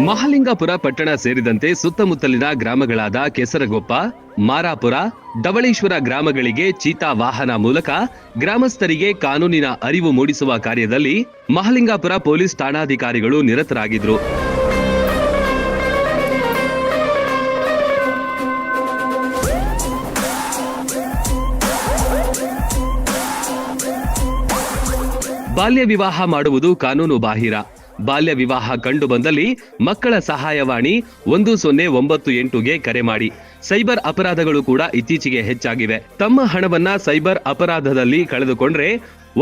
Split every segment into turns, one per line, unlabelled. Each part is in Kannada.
ಮಹಲಿಂಗಪುರ ಪಟ್ಟಣ ಸೇರಿದಂತೆ ಸುತ್ತಮುತ್ತಲಿನ ಗ್ರಾಮಗಳಾದ ಕೆಸರಗೊಪ್ಪ, ಮಾರಾಪುರ, ಡವಳೇಶ್ವರ ಗ್ರಾಮಗಳಿಗೆ ಚೀತಾ ವಾಹನ ಮೂಲಕ ಗ್ರಾಮಸ್ಥರಿಗೆ ಕಾನೂನಿನ ಅರಿವು ಮೂಡಿಸುವ ಕಾರ್ಯದಲ್ಲಿ ಮಹಲಿಂಗಪುರ ಪೊಲೀಸ್ ಠಾಣಾಧಿಕಾರಿಗಳು ನಿರತರಾಗಿದ್ರು. ಬಾಲ್ಯ ವಿವಾಹ ಮಾಡುವುದು ಕಾನೂನು ಬಾಹಿರ. ಬಾಲ್ಯ ವಿವಾಹ ಕಂಡು ಬಂದಲ್ಲಿ ಮಕ್ಕಳ ಸಹಾಯವಾಣಿ 1098ಗೆ ಕರೆ ಮಾಡಿ. ಸೈಬರ್ ಅಪರಾಧಗಳು ಕೂಡ ಇತ್ತೀಚೆಗೆ ಹೆಚ್ಚಾಗಿವೆ. ತಮ್ಮ ಹಣವನ್ನ ಸೈಬರ್ ಅಪರಾಧದಲ್ಲಿ ಕಳೆದುಕೊಂಡ್ರೆ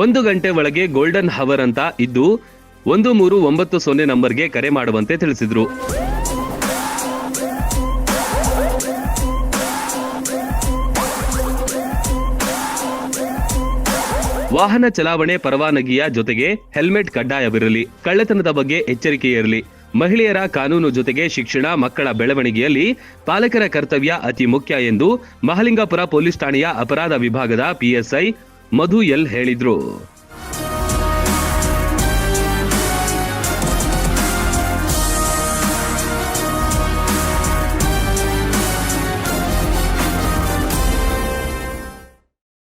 1 ಗಂಟೆ ಒಳಗೆ ಗೋಲ್ಡನ್ ಹವರ್ ಅಂತ ಇದ್ದು 1390 ನಂಬರ್ಗೆ ಕರೆ ಮಾಡುವಂತೆ ತಿಳಿಸಿದ್ರು. ವಾಹನ ಚಲಾವಣೆ ಪರವಾನಗಿಯ ಜೊತೆಗೆ ಹೆಲ್ಮೆಟ್ ಕಡ್ಡಾಯವಿರಲಿ. ಕಳ್ಳತನದ ಬಗ್ಗೆ ಎಚ್ಚರಿಕೆ ಇರಲಿ. ಮಹಿಳೆಯರ ಕಾನೂನು ಜೊತೆಗೆ ಶಿಕ್ಷಣ, ಮಕ್ಕಳ ಬೆಳವಣಿಗೆಯಲ್ಲಿ ಪಾಲಕರ ಕರ್ತವ್ಯ ಅತಿ ಮುಖ್ಯ ಎಂದು ಮಹಲಿಂಗಪುರ ಪೊಲೀಸ್ ಠಾಣೆಯ ಅಪರಾಧ ವಿಭಾಗದ ಪಿಎಸ್ಐ ಮಧು ಎಲ್ ಹೇಳಿದ್ರು.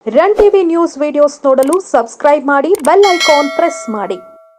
ರನ್ ಟಿವಿ ನ್ಯೂಸ್ ವಿಡಿಯೋಸ್ ನೋಡಲು ಸಬ್ಸ್ಕ್ರೈಬ್ ಮಾಡಿ, ಬೆಲ್ ಐಕಾನ್ ಪ್ರೆಸ್ ಮಾಡಿ.